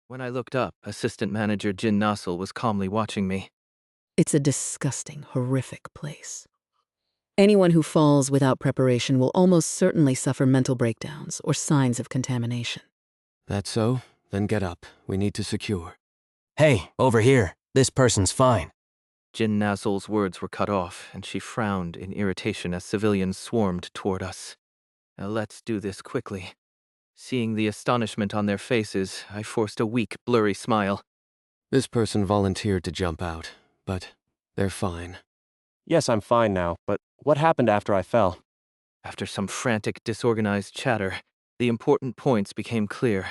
When I looked up, Assistant Manager Jin Nassel was calmly watching me. It's a disgusting, horrific place. Anyone who falls without preparation will almost certainly suffer mental breakdowns or signs of contamination. That's so? Then get up. We need to secure. Hey, over here. This person's fine. Jin Nassel's words were cut off, and she frowned in irritation as civilians swarmed toward us. Now let's do this quickly. Seeing the astonishment on their faces, I forced a weak, blurry smile. This person volunteered to jump out, but they're fine. Yes, I'm fine now, but what happened after I fell? After some frantic, disorganized chatter, the important points became clear.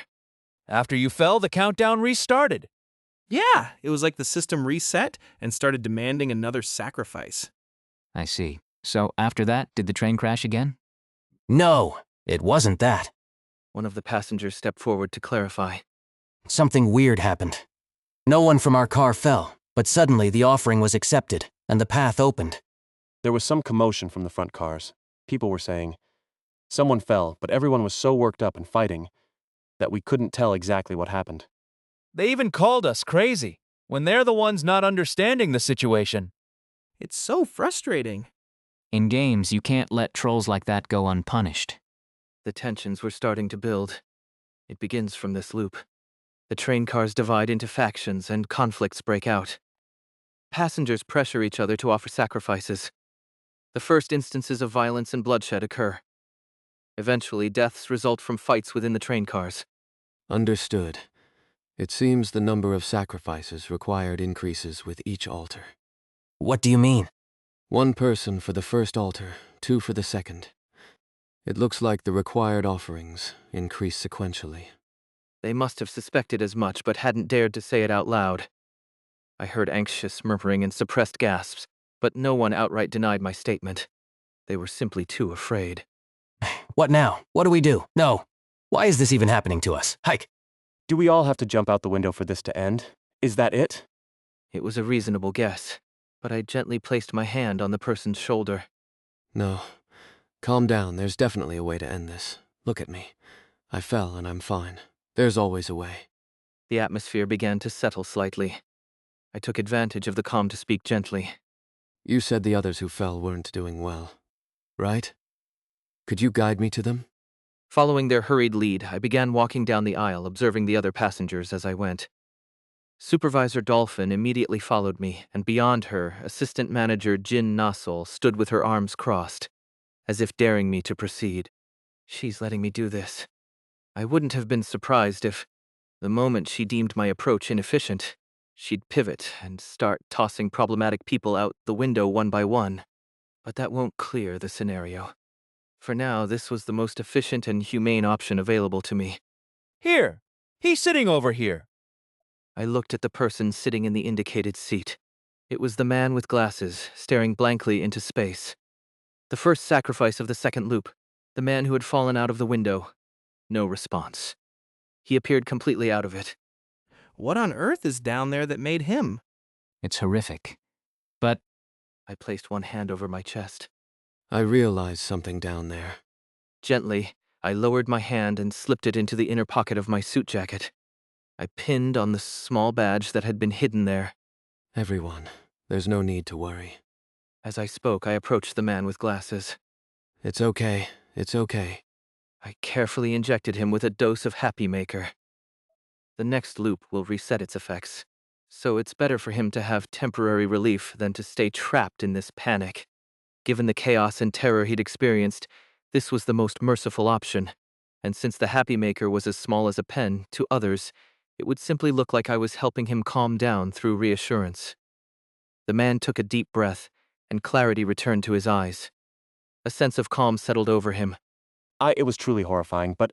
After you fell, the countdown restarted. Yeah, it was like the system reset and started demanding another sacrifice. I see. So after that, did the train crash again? No, it wasn't that. One of the passengers stepped forward to clarify. Something weird happened. No one from our car fell, but suddenly the offering was accepted, and the path opened. There was some commotion from the front cars. People were saying, someone fell, but everyone was so worked up and fighting that we couldn't tell exactly what happened. They even called us crazy, when they're the ones not understanding the situation. It's so frustrating. In games, you can't let trolls like that go unpunished. The tensions were starting to build. It begins from this loop. The train cars divide into factions and conflicts break out. Passengers pressure each other to offer sacrifices. The first instances of violence and bloodshed occur. Eventually, deaths result from fights within the train cars. Understood. It seems the number of sacrifices required increases with each altar. What do you mean? 1 person for the first altar, 2 for the second. It looks like the required offerings increase sequentially. They must have suspected as much, but hadn't dared to say it out loud. I heard anxious murmuring and suppressed gasps, but no one outright denied my statement. They were simply too afraid. What now? What do we do? No. Why is this even happening to us? Hike. Do we all have to jump out the window for this to end? Is that it? It was a reasonable guess, but I gently placed my hand on the person's shoulder. No. Calm down. There's definitely a way to end this. Look at me. I fell and I'm fine. There's always a way. The atmosphere began to settle slightly. I took advantage of the calm to speak gently. You said the others who fell weren't doing well, right? Could you guide me to them? Following their hurried lead, I began walking down the aisle, observing the other passengers as I went. Supervisor Dolphin immediately followed me, and beyond her, Assistant Manager Jin Nassel stood with her arms crossed, as if daring me to proceed. She's letting me do this. I wouldn't have been surprised if, the moment she deemed my approach inefficient, she'd pivot and start tossing problematic people out the window one by one. But that won't clear the scenario. For now, this was the most efficient and humane option available to me. Here, he's sitting over here. I looked at the person sitting in the indicated seat. It was the man with glasses, staring blankly into space. The first sacrifice of the second loop, the man who had fallen out of the window. No response. He appeared completely out of it. What on earth is down there that made him? It's horrific. But I placed one hand over my chest. I realized something down there. Gently, I lowered my hand and slipped it into the inner pocket of my suit jacket. I pinned on the small badge that had been hidden there. Everyone, there's no need to worry. As I spoke, I approached the man with glasses. It's okay. It's okay. I carefully injected him with a dose of Happy Maker. The next loop will reset its effects, so it's better for him to have temporary relief than to stay trapped in this panic. Given the chaos and terror he'd experienced, this was the most merciful option, and since the Happy Maker was as small as a pen, to others, it would simply look like I was helping him calm down through reassurance. The man took a deep breath, and clarity returned to his eyes. A sense of calm settled over him. It was truly horrifying, but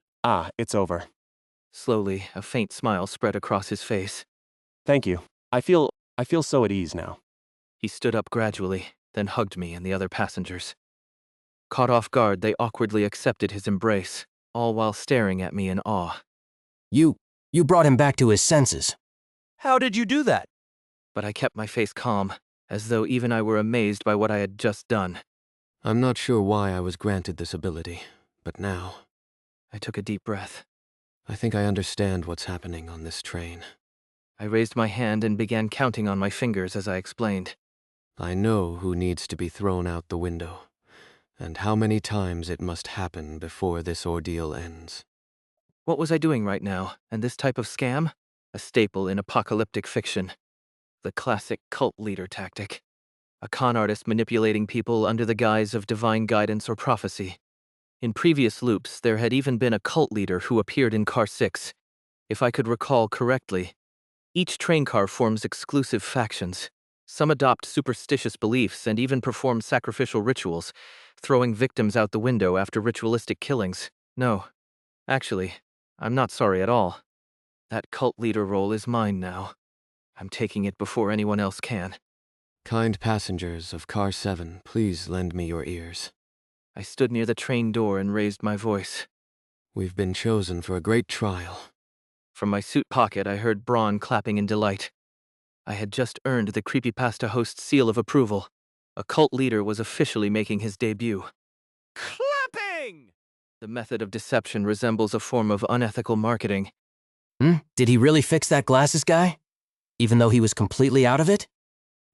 it's over. Slowly, a faint smile spread across his face. Thank you. I feel so at ease now. He stood up gradually, then hugged me and the other passengers. Caught off guard, they awkwardly accepted his embrace, all while staring at me in awe. You brought him back to his senses. How did you do that? But I kept my face calm, as though even I were amazed by what I had just done. I'm not sure why I was granted this ability, but now... I took a deep breath. I think I understand what's happening on this train. I raised my hand and began counting on my fingers as I explained. I know who needs to be thrown out the window, and how many times it must happen before this ordeal ends. What was I doing right now, and this type of scam? A staple in apocalyptic fiction. The classic cult leader tactic. A con artist manipulating people under the guise of divine guidance or prophecy. In previous loops, there had even been a cult leader who appeared in Car 6. If I could recall correctly, each train car forms exclusive factions. Some adopt superstitious beliefs and even perform sacrificial rituals, throwing victims out the window after ritualistic killings. No, actually, I'm not sorry at all. That cult leader role is mine now. I'm taking it before anyone else can. Kind passengers of Car 7, please lend me your ears. I stood near the train door and raised my voice. We've been chosen for a great trial. From my suit pocket, I heard Braun clapping in delight. I had just earned the creepypasta host's seal of approval. A cult leader was officially making his debut. Clapping! The method of deception resembles a form of unethical marketing. Did he really fix that glasses guy? Even though he was completely out of it?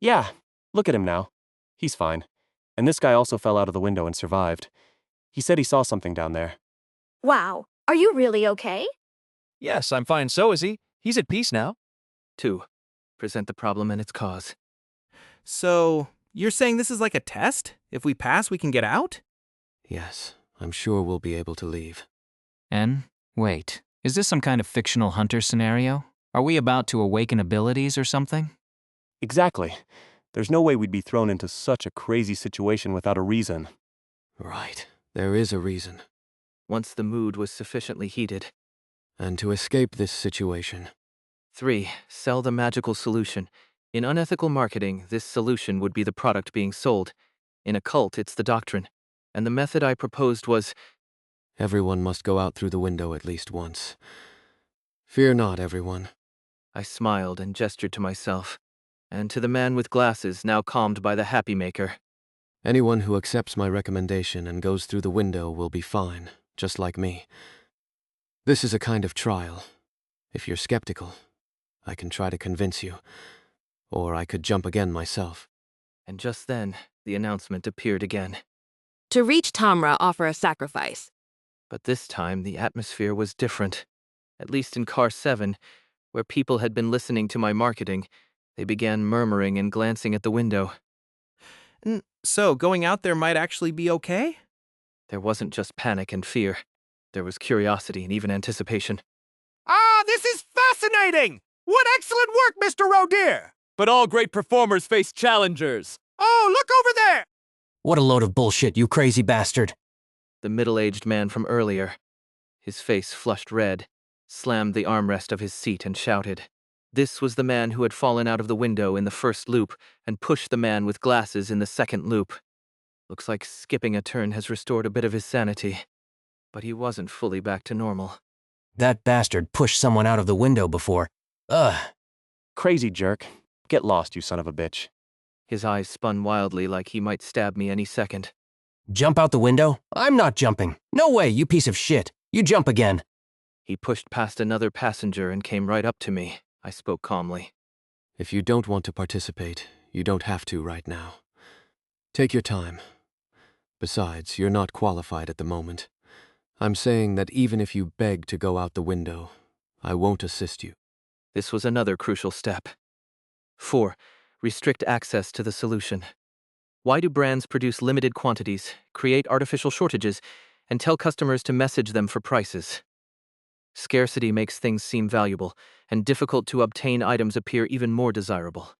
Yeah, look at him now. He's fine. And this guy also fell out of the window and survived. He said he saw something down there. Wow, are you really okay? Yes, I'm fine, so is he. He's at peace now. 2. Present the problem and its cause. So, you're saying this is like a test? If we pass, we can get out? Yes, I'm sure we'll be able to leave. N? Wait, is this some kind of fictional hunter scenario? Are we about to awaken abilities or something? Exactly. There's no way we'd be thrown into such a crazy situation without a reason. Right, there is a reason. Once the mood was sufficiently heated. And to escape this situation, 3. Sell the magical solution. In unethical marketing, this solution would be the product being sold. In a cult, it's the doctrine. And the method I proposed was... everyone must go out through the window at least once. Fear not, everyone. I smiled and gestured to myself, and to the man with glasses now calmed by the happy maker. Anyone who accepts my recommendation and goes through the window will be fine, just like me. This is a kind of trial. If you're skeptical, I can try to convince you. Or I could jump again myself. And just then, the announcement appeared again. To reach Tamra, offer a sacrifice. But this time, the atmosphere was different. At least in Car 7, where people had been listening to my marketing, they began murmuring and glancing at the window. So, going out there might actually be okay? There wasn't just panic and fear. There was curiosity and even anticipation. Ah, this is fascinating! What excellent work, Mr. Rodeer! But all great performers face challengers. Oh, look over there! What a load of bullshit, you crazy bastard. The middle-aged man from earlier, his face flushed red, slammed the armrest of his seat and shouted. This was the man who had fallen out of the window in the first loop and pushed the man with glasses in the second loop. Looks like skipping a turn has restored a bit of his sanity. But he wasn't fully back to normal. That bastard pushed someone out of the window before. Ugh. Crazy jerk. Get lost, you son of a bitch. His eyes spun wildly like he might stab me any second. Jump out the window? I'm not jumping. No way, you piece of shit. You jump again. He pushed past another passenger and came right up to me. I spoke calmly. If you don't want to participate, you don't have to right now. Take your time. Besides, you're not qualified at the moment. I'm saying that even if you beg to go out the window, I won't assist you. This was another crucial step. 4. Restrict access to the solution. Why do brands produce limited quantities, create artificial shortages, and tell customers to message them for prices? Scarcity makes things seem valuable, and difficult to obtain items appear even more desirable.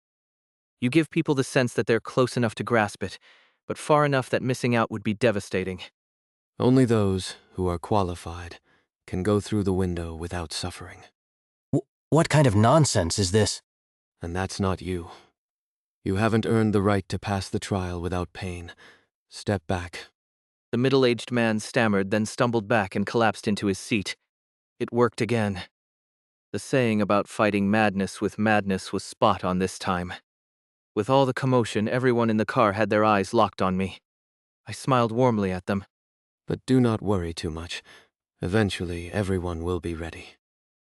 You give people the sense that they're close enough to grasp it, but far enough that missing out would be devastating. Only those who are qualified can go through the window without suffering. What kind of nonsense is this? And that's not you. You haven't earned the right to pass the trial without pain. Step back. The middle-aged man stammered, then stumbled back and collapsed into his seat. It worked again. The saying about fighting madness with madness was spot on this time. With all the commotion, everyone in the car had their eyes locked on me. I smiled warmly at them. But do not worry too much. Eventually, everyone will be ready.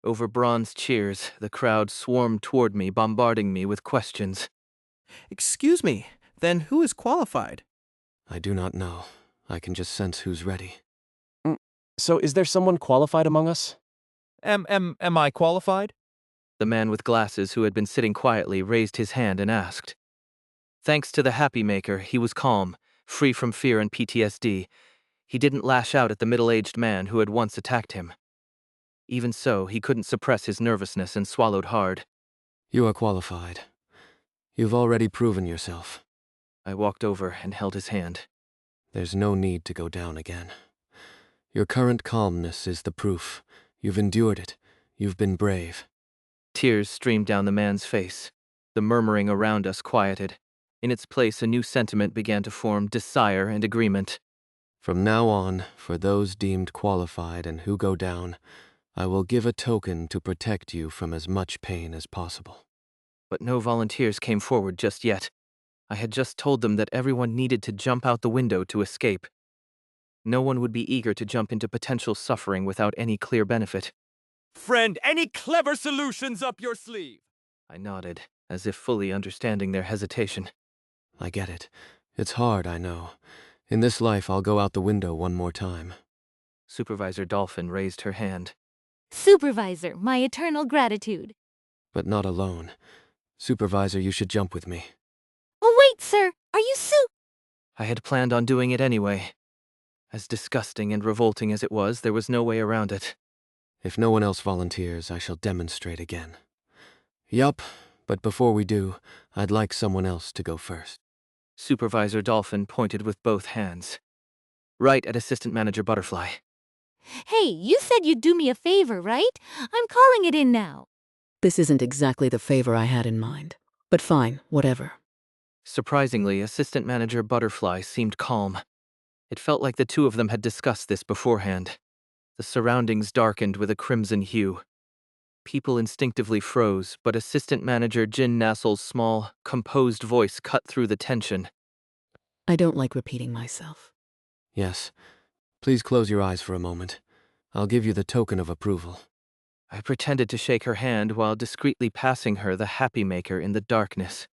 Over bronze cheers, the crowd swarmed toward me, bombarding me with questions. Excuse me, then who is qualified? I do not know. I can just sense who's ready. So is there someone qualified among us? Am I qualified? The man with glasses who had been sitting quietly raised his hand and asked. Thanks to the Happy Maker, he was calm, free from fear and PTSD. He didn't lash out at the middle-aged man who had once attacked him. Even so, he couldn't suppress his nervousness and swallowed hard. You are qualified. You've already proven yourself. I walked over and held his hand. There's no need to go down again. Your current calmness is the proof. You've endured it. You've been brave. Tears streamed down the man's face. The murmuring around us quieted. In its place, a new sentiment began to form, desire and agreement. From now on, for those deemed qualified and who go down, I will give a token to protect you from as much pain as possible. But no volunteers came forward just yet. I had just told them that everyone needed to jump out the window to escape. No one would be eager to jump into potential suffering without any clear benefit. Friend, any clever solutions up your sleeve? I nodded, as if fully understanding their hesitation. I get it. It's hard, I know. In this life, I'll go out the window one more time. Supervisor Dolphin raised her hand. Supervisor, my eternal gratitude. But not alone. Supervisor, you should jump with me. Oh, wait, sir. Are you I had planned on doing it anyway. As disgusting and revolting as it was, there was no way around it. If no one else volunteers, I shall demonstrate again. Yup, but before we do, I'd like someone else to go first. Supervisor Dolphin pointed with both hands. Right at Assistant Manager Butterfly. Hey, you said you'd do me a favor, right? I'm calling it in now. This isn't exactly the favor I had in mind. But fine, whatever. Surprisingly, Assistant Manager Butterfly seemed calm. It felt like the two of them had discussed this beforehand. The surroundings darkened with a crimson hue. People instinctively froze, but Assistant Manager Jin Nassel's small, composed voice cut through the tension. I don't like repeating myself. Yes. Please close your eyes for a moment. I'll give you the token of approval. I pretended to shake her hand while discreetly passing her the Happy Maker in the darkness.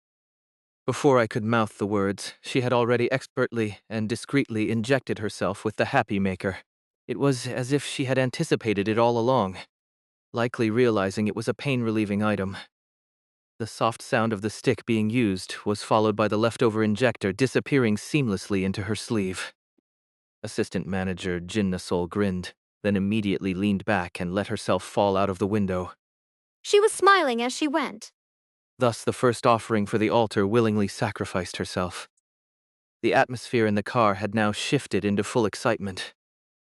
Before I could mouth the words, she had already expertly and discreetly injected herself with the Happy Maker. It was as if she had anticipated it all along, likely realizing it was a pain-relieving item. The soft sound of the stick being used was followed by the leftover injector disappearing seamlessly into her sleeve. Assistant Manager Jin Nasol grinned, then immediately leaned back and let herself fall out of the window. She was smiling as she went. Thus, the first offering for the altar willingly sacrificed herself. The atmosphere in the car had now shifted into full excitement.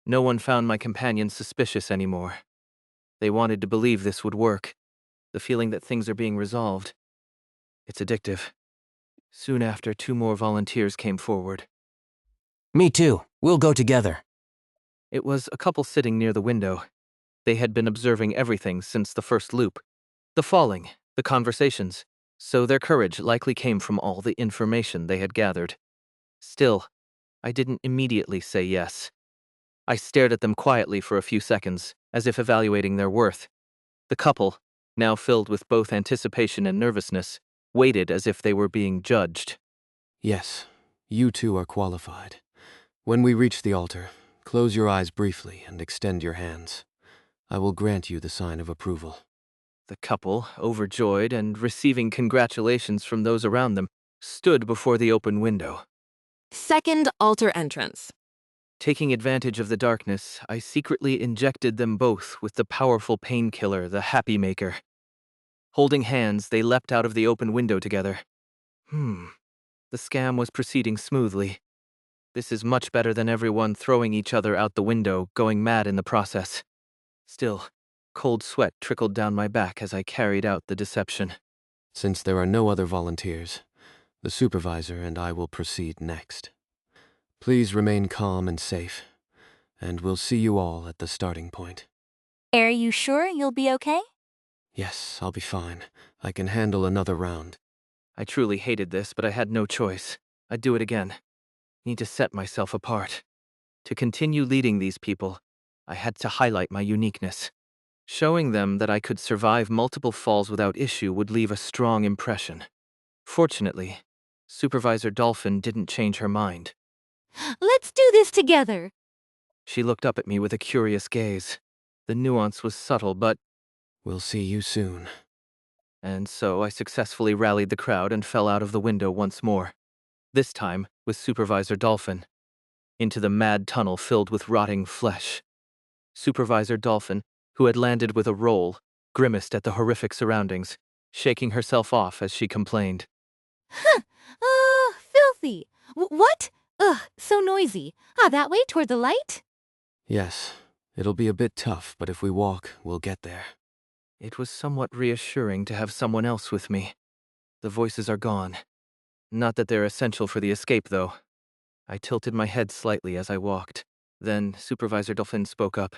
No one found my companions suspicious anymore. They wanted to believe this would work. The feeling that things are being resolved. It's addictive. Soon after, 2 more volunteers came forward. Me too. We'll go together. It was a couple sitting near the window. They had been observing everything since the first loop. The falling, the conversations. So their courage likely came from all the information they had gathered. Still, I didn't immediately say yes. I stared at them quietly for a few seconds, as if evaluating their worth. The couple, now filled with both anticipation and nervousness, waited as if they were being judged. Yes, you two are qualified. When we reach the altar, close your eyes briefly and extend your hands. I will grant you the sign of approval. The couple, overjoyed and receiving congratulations from those around them, stood before the open window. Second altar entrance. Taking advantage of the darkness, I secretly injected them both with the powerful painkiller, the Happy Maker. Holding hands, they leapt out of the open window together. The scam was proceeding smoothly. This is much better than everyone throwing each other out the window, going mad in the process. Still, cold sweat trickled down my back as I carried out the deception. Since there are no other volunteers, the supervisor and I will proceed next. Please remain calm and safe, and we'll see you all at the starting point. Are you sure you'll be okay? Yes, I'll be fine. I can handle another round. I truly hated this, but I had no choice. I'd do it again. Need to set myself apart. To continue leading these people, I had to highlight my uniqueness. Showing them that I could survive multiple falls without issue would leave a strong impression. Fortunately, Supervisor Dolphin didn't change her mind. Let's do this together. She looked up at me with a curious gaze. The nuance was subtle, but... We'll see you soon. And so I successfully rallied the crowd and fell out of the window once more. This time with Supervisor Dolphin. Into the mad tunnel filled with rotting flesh. Supervisor Dolphin, who had landed with a roll, grimaced at the horrific surroundings, shaking herself off as she complained. Huh. Filthy. What? Ugh, so noisy. That way toward the light? Yes, it'll be a bit tough, but if we walk, we'll get there. It was somewhat reassuring to have someone else with me. The voices are gone. Not that they're essential for the escape, though. I tilted my head slightly as I walked. Then Supervisor Dolphin spoke up.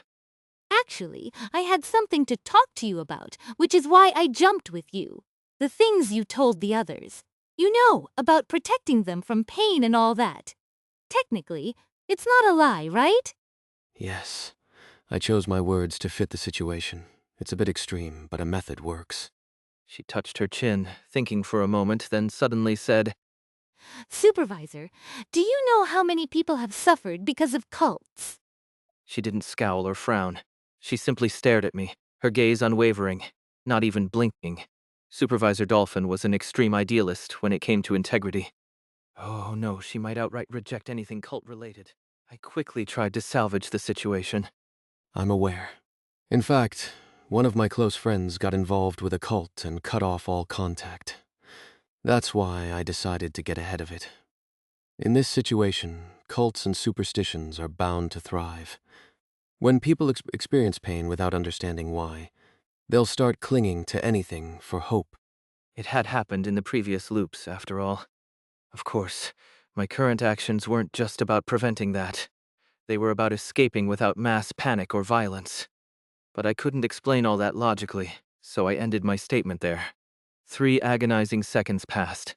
Actually, I had something to talk to you about, which is why I jumped with you. The things you told the others. You know, about protecting them from pain and all that. Technically, it's not a lie, right? Yes. I chose my words to fit the situation. It's a bit extreme, but a method works. She touched her chin, thinking for a moment, then suddenly said, Supervisor, do you know how many people have suffered because of cults? She didn't scowl or frown. She simply stared at me, her gaze unwavering, not even blinking. Supervisor Dolphin was an extreme idealist when it came to integrity. Oh no, she might outright reject anything cult-related. I quickly tried to salvage the situation. I'm aware. In fact, one of my close friends got involved with a cult and cut off all contact. That's why I decided to get ahead of it. In this situation, cults and superstitions are bound to thrive. When people experience pain without understanding why, they'll start clinging to anything for hope. It had happened in the previous loops, after all. Of course, my current actions weren't just about preventing that. They were about escaping without mass panic or violence. But I couldn't explain all that logically, so I ended my statement there. 3 agonizing seconds passed.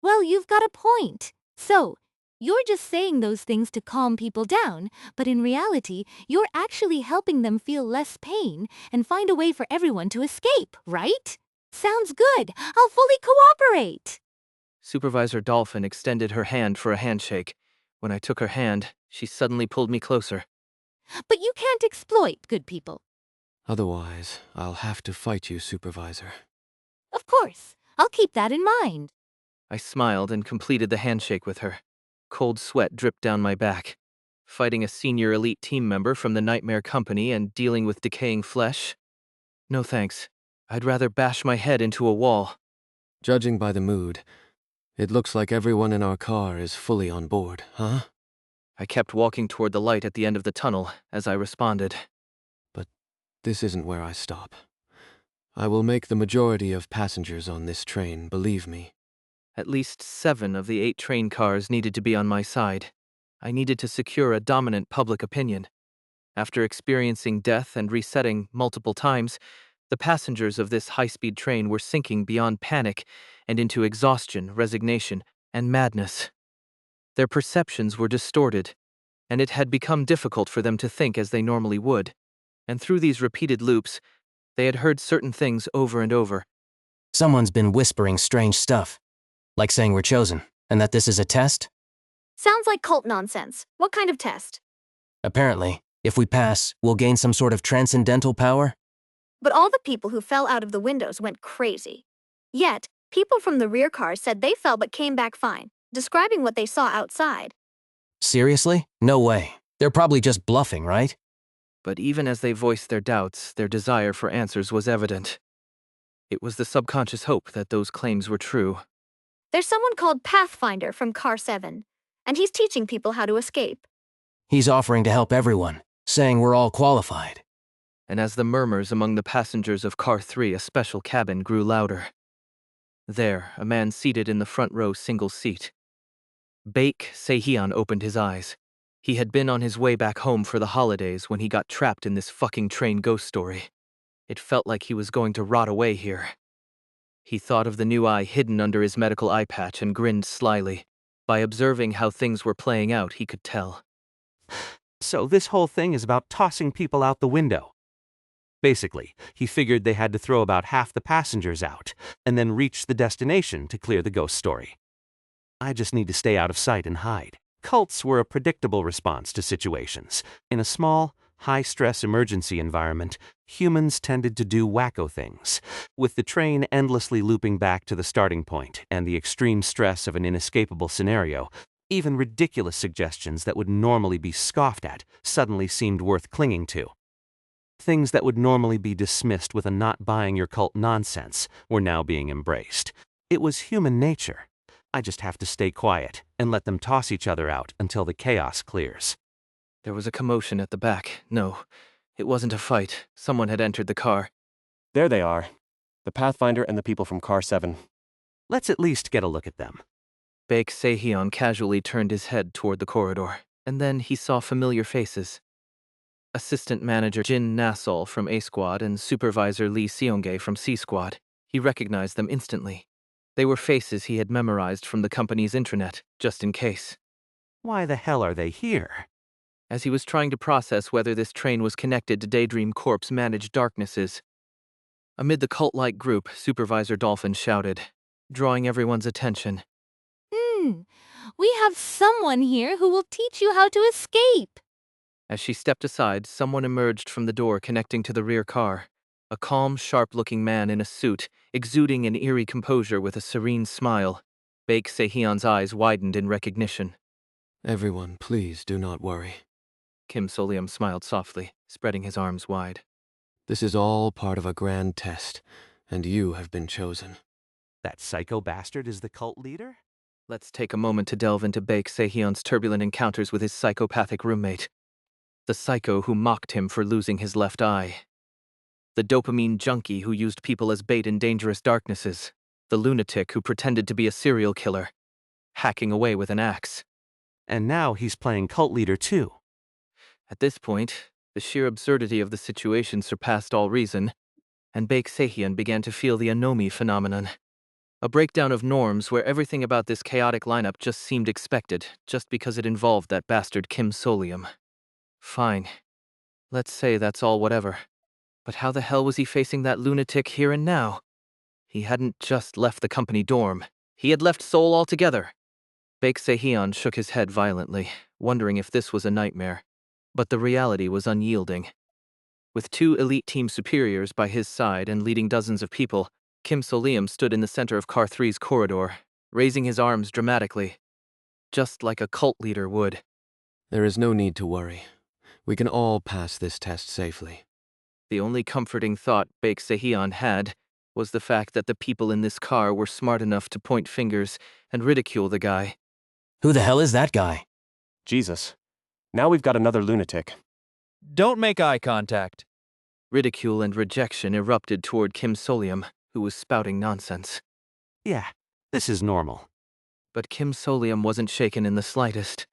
Well, you've got a point. So, you're just saying those things to calm people down, but in reality, you're actually helping them feel less pain and find a way for everyone to escape, right? Sounds good. I'll fully cooperate. Supervisor Dolphin extended her hand for a handshake. When I took her hand, she suddenly pulled me closer. But you can't exploit good people. Otherwise, I'll have to fight you, Supervisor. Of course. I'll keep that in mind. I smiled and completed the handshake with her. Cold sweat dripped down my back. Fighting a senior elite team member from the Nightmare Company and dealing with decaying flesh? No thanks. I'd rather bash my head into a wall. Judging by the mood, it looks like everyone in our car is fully on board, huh? I kept walking toward the light at the end of the tunnel as I responded. But this isn't where I stop. I will make the majority of passengers on this train believe me. At least 7 of the 8 train cars needed to be on my side. I needed to secure a dominant public opinion. After experiencing death and resetting multiple times, the passengers of this high-speed train were sinking beyond panic and into exhaustion, resignation, and madness. Their perceptions were distorted, and it had become difficult for them to think as they normally would. And through these repeated loops, they had heard certain things over and over. Someone's been whispering strange stuff, like saying we're chosen, and that this is a test? Sounds like cult nonsense. What kind of test? Apparently, if we pass, we'll gain some sort of transcendental power? But all the people who fell out of the windows went crazy. Yet, people from the rear cars said they fell but came back fine, describing what they saw outside. Seriously? No way. They're probably just bluffing, right? But even as they voiced their doubts, their desire for answers was evident. It was the subconscious hope that those claims were true. There's someone called Pathfinder from Car 7, and he's teaching people how to escape. He's offering to help everyone, saying we're all qualified. And as the murmurs among the passengers of Car 3, a special cabin, grew louder. There, a man seated in the front row single seat. Baek Deok-soo opened his eyes. He had been on his way back home for the holidays when he got trapped in this fucking train ghost story. It felt like he was going to rot away here. He thought of the new eye hidden under his medical eye patch and grinned slyly. By observing how things were playing out, he could tell. So this whole thing is about tossing people out the window. Basically, he figured they had to throw about half the passengers out, and then reach the destination to clear the ghost story. I just need to stay out of sight and hide. Cults were a predictable response to situations. In a small, high-stress emergency environment, humans tended to do wacko things. With the train endlessly looping back to the starting point and the extreme stress of an inescapable scenario, even ridiculous suggestions that would normally be scoffed at suddenly seemed worth clinging to. Things that would normally be dismissed with a not buying your cult nonsense were now being embraced. It was human nature. I just have to stay quiet and let them toss each other out until the chaos clears. There was a commotion at the back. No, it wasn't a fight. Someone had entered the car. There they are. The Pathfinder and the people from Car 7. Let's at least get a look at them. Baek Deok-soo casually turned his head toward the corridor, and then he saw familiar faces. Assistant Manager Jin Nasol from A Squad and Supervisor Lee Seongae from C Squad. He recognized them instantly. They were faces he had memorized from the company's intranet, just in case. Why the hell are they here? As he was trying to process whether this train was connected to Daydream Corp's managed darknesses, amid the cult-like group, Supervisor Dolphin shouted, drawing everyone's attention. We have someone here who will teach you how to escape. As she stepped aside, someone emerged from the door connecting to the rear car. A calm, sharp-looking man in a suit, exuding an eerie composure with a serene smile. Baek Deok-soo's eyes widened in recognition. Everyone, please do not worry. Kim Soleum smiled softly, spreading his arms wide. This is all part of a grand test, and you have been chosen. That psycho bastard is the cult leader? Let's take a moment to delve into Baek Deok-soo's turbulent encounters with his psychopathic roommate. The psycho who mocked him for losing his left eye. The dopamine junkie who used people as bait in dangerous darknesses. The lunatic who pretended to be a serial killer, hacking away with an axe. And now he's playing cult leader too. At this point, the sheer absurdity of the situation surpassed all reason, and Baek Deok-soo began to feel the anomie phenomenon. A breakdown of norms where everything about this chaotic lineup just seemed expected, just because it involved that bastard Kim Soleum. Fine. Let's say that's all whatever. But how the hell was he facing that lunatic here and now? He hadn't just left the company dorm. He had left Seoul altogether. Baek Deok-soo shook his head violently, wondering if this was a nightmare. But the reality was unyielding. With two elite team superiors by his side and leading dozens of people, Kim Soleum stood in the center of Car 3's corridor, raising his arms dramatically, just like a cult leader would. There is no need to worry. We can all pass this test safely. The only comforting thought Baek Deok-soo had was the fact that the people in this car were smart enough to point fingers and ridicule the guy. Who the hell is that guy? Jesus. Now we've got another lunatic. Don't make eye contact. Ridicule and rejection erupted toward Kim Soleum, who was spouting nonsense. Yeah, this is normal. But Kim Soleum wasn't shaken in the slightest.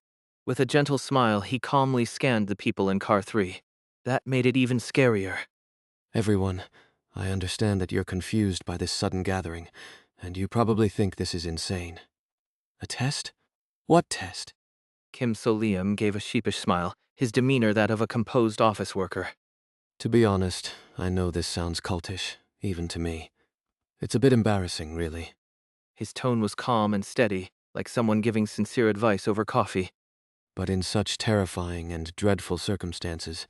With a gentle smile, he calmly scanned the people in Car 3. That made it even scarier. Everyone, I understand that you're confused by this sudden gathering, and you probably think this is insane. A test? What test? Kim Soleum gave a sheepish smile, his demeanor that of a composed office worker. To be honest, I know this sounds cultish, even to me. It's a bit embarrassing, really. His tone was calm and steady, like someone giving sincere advice over coffee. But in such terrifying and dreadful circumstances,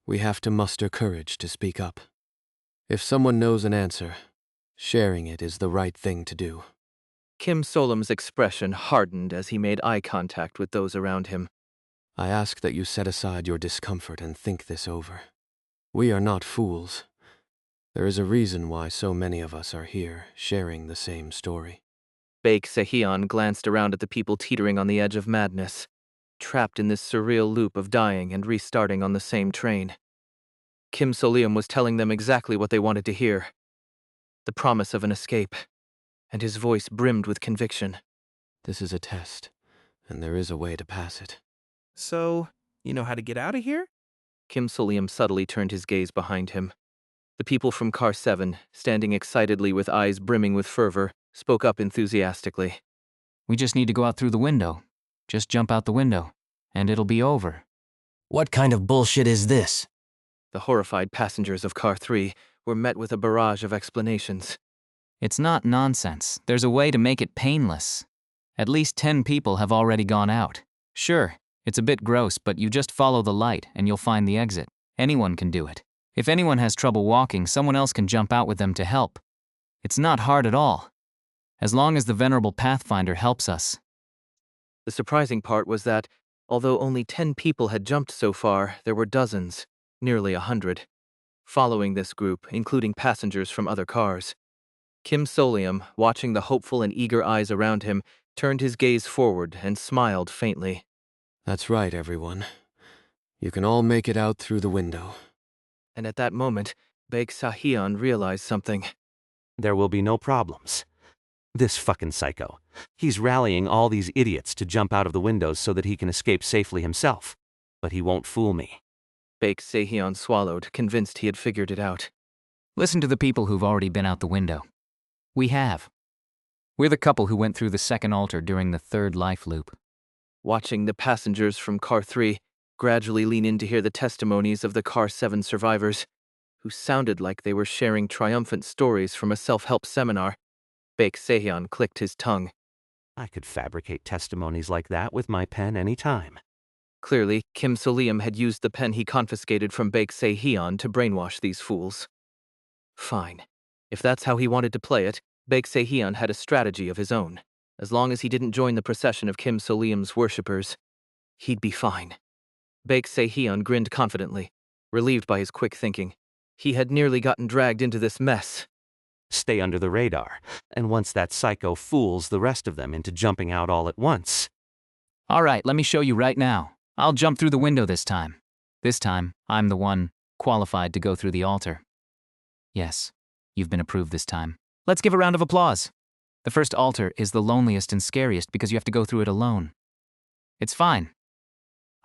we have to muster courage to speak up. If someone knows an answer, sharing it is the right thing to do. Kim Soleum's expression hardened as he made eye contact with those around him. I ask that you set aside your discomfort and think this over. We are not fools. There is a reason why so many of us are here, sharing the same story. Baek Deok-soo glanced around at the people teetering on the edge of madness, trapped in this surreal loop of dying and restarting on the same train. Kim Soleum was telling them exactly what they wanted to hear. The promise of an escape, and his voice brimmed with conviction. This is a test, and there is a way to pass it. So, you know how to get out of here? Kim Soleum subtly turned his gaze behind him. The people from Car 7, standing excitedly with eyes brimming with fervor, spoke up enthusiastically. We just need to go out through the window. Just jump out the window, and it'll be over. What kind of bullshit is this? The horrified passengers of Car 3 were met with a barrage of explanations. It's not nonsense. There's a way to make it painless. At least 10 people have already gone out. Sure, it's a bit gross, but you just follow the light and you'll find the exit. Anyone can do it. If anyone has trouble walking, someone else can jump out with them to help. It's not hard at all, as long as the venerable Pathfinder helps us. The surprising part was that, although only 10 people had jumped so far, there were dozens, nearly 100, following this group, including passengers from other cars. Kim Soleum, watching the hopeful and eager eyes around him, turned his gaze forward and smiled faintly. That's right, everyone. You can all make it out through the window. And at that moment, Baek Deok-soo realized something. There will be no problems. This fucking psycho. He's rallying all these idiots to jump out of the windows so that he can escape safely himself. But he won't fool me. Baek Deok-soo swallowed, convinced he had figured it out. Listen to the people who've already been out the window. We have. We're the couple who went through the second altar during the third life loop. Watching the passengers from Car 3 gradually lean in to hear the testimonies of the Car 7 survivors, who sounded like they were sharing triumphant stories from a self-help seminar, Baek Deok-soo clicked his tongue. I could fabricate testimonies like that with my pen any time. Clearly, Kim Soleum had used the pen he confiscated from Baek Deok-soo to brainwash these fools. Fine. If that's how he wanted to play it, Baek Deok-soo had a strategy of his own. As long as he didn't join the procession of Kim Soleum's worshippers, he'd be fine. Baek Deok-soo grinned confidently, relieved by his quick thinking. He had nearly gotten dragged into this mess. Stay under the radar, and once that psycho fools the rest of them into jumping out all at once. All right, let me show you right now. I'll jump through the window this time. This time, I'm the one qualified to go through the altar. Yes, you've been approved this time. Let's give a round of applause. The first altar is the loneliest and scariest because you have to go through it alone. It's fine.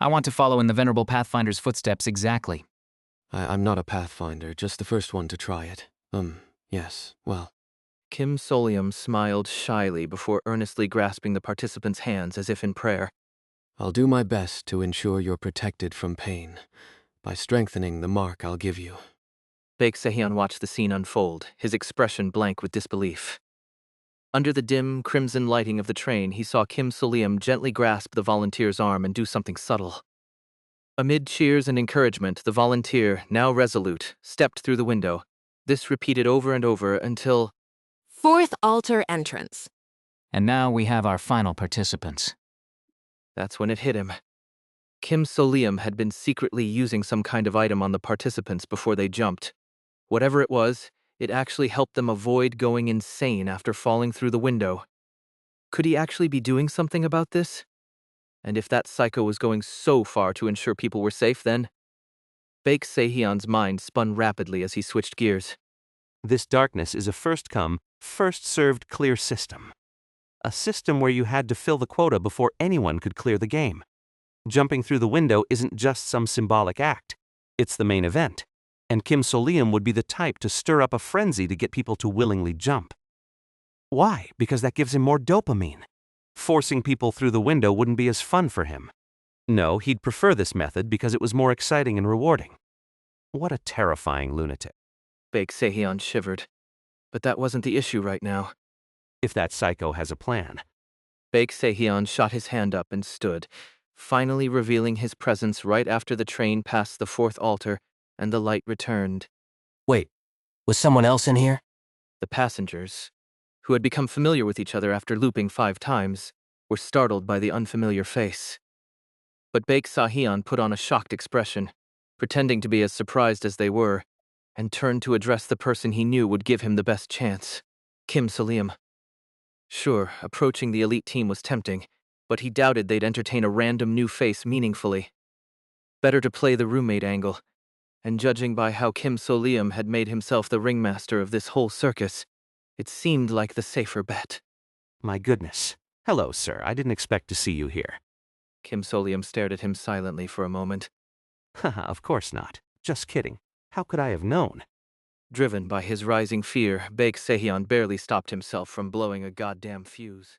I want to follow in the Venerable Pathfinder's footsteps exactly. I'm not a Pathfinder, just the first one to try it. Yes, well. Kim Soleum smiled shyly before earnestly grasping the participants' hands as if in prayer. I'll do my best to ensure you're protected from pain, by strengthening the mark I'll give you. Baek Deok-soo watched the scene unfold, his expression blank with disbelief. Under the dim, crimson lighting of the train, he saw Kim Soleum gently grasp the volunteer's arm and do something subtle. Amid cheers and encouragement, the volunteer, now resolute, stepped through the window. This repeated over and over until... Fourth altar entrance. And now we have our final participants. That's when it hit him. Kim Soleum had been secretly using some kind of item on the participants before they jumped. Whatever it was, it actually helped them avoid going insane after falling through the window. Could he actually be doing something about this? And if that psycho was going so far to ensure people were safe, then... Baek Deok-soo's mind spun rapidly as he switched gears. This darkness is a first-come, first-served clear system. A system where you had to fill the quota before anyone could clear the game. Jumping through the window isn't just some symbolic act. It's the main event. And Kim Soleum would be the type to stir up a frenzy to get people to willingly jump. Why? Because that gives him more dopamine. Forcing people through the window wouldn't be as fun for him. No, he'd prefer this method because it was more exciting and rewarding. What a terrifying lunatic. Baek Deok-soo shivered. But that wasn't the issue right now. If that psycho has a plan. Baek Deok-soo shot his hand up and stood, finally revealing his presence right after the train passed the fourth altar and the light returned. Wait, was someone else in here? The passengers, who had become familiar with each other after looping 5 times, were startled by the unfamiliar face. But Baek Deok-soo put on a shocked expression, pretending to be as surprised as they were, and turned to address the person he knew would give him the best chance, Kim Soleum. Sure, approaching the elite team was tempting, but he doubted they'd entertain a random new face meaningfully. Better to play the roommate angle, and judging by how Kim Soleum had made himself the ringmaster of this whole circus, it seemed like the safer bet. My goodness. Hello, sir. I didn't expect to see you here. Kim Soleum stared at him silently for a moment. Haha, of course not. Just kidding. How could I have known? Driven by his rising fear, Baek Deok-soo barely stopped himself from blowing a goddamn fuse.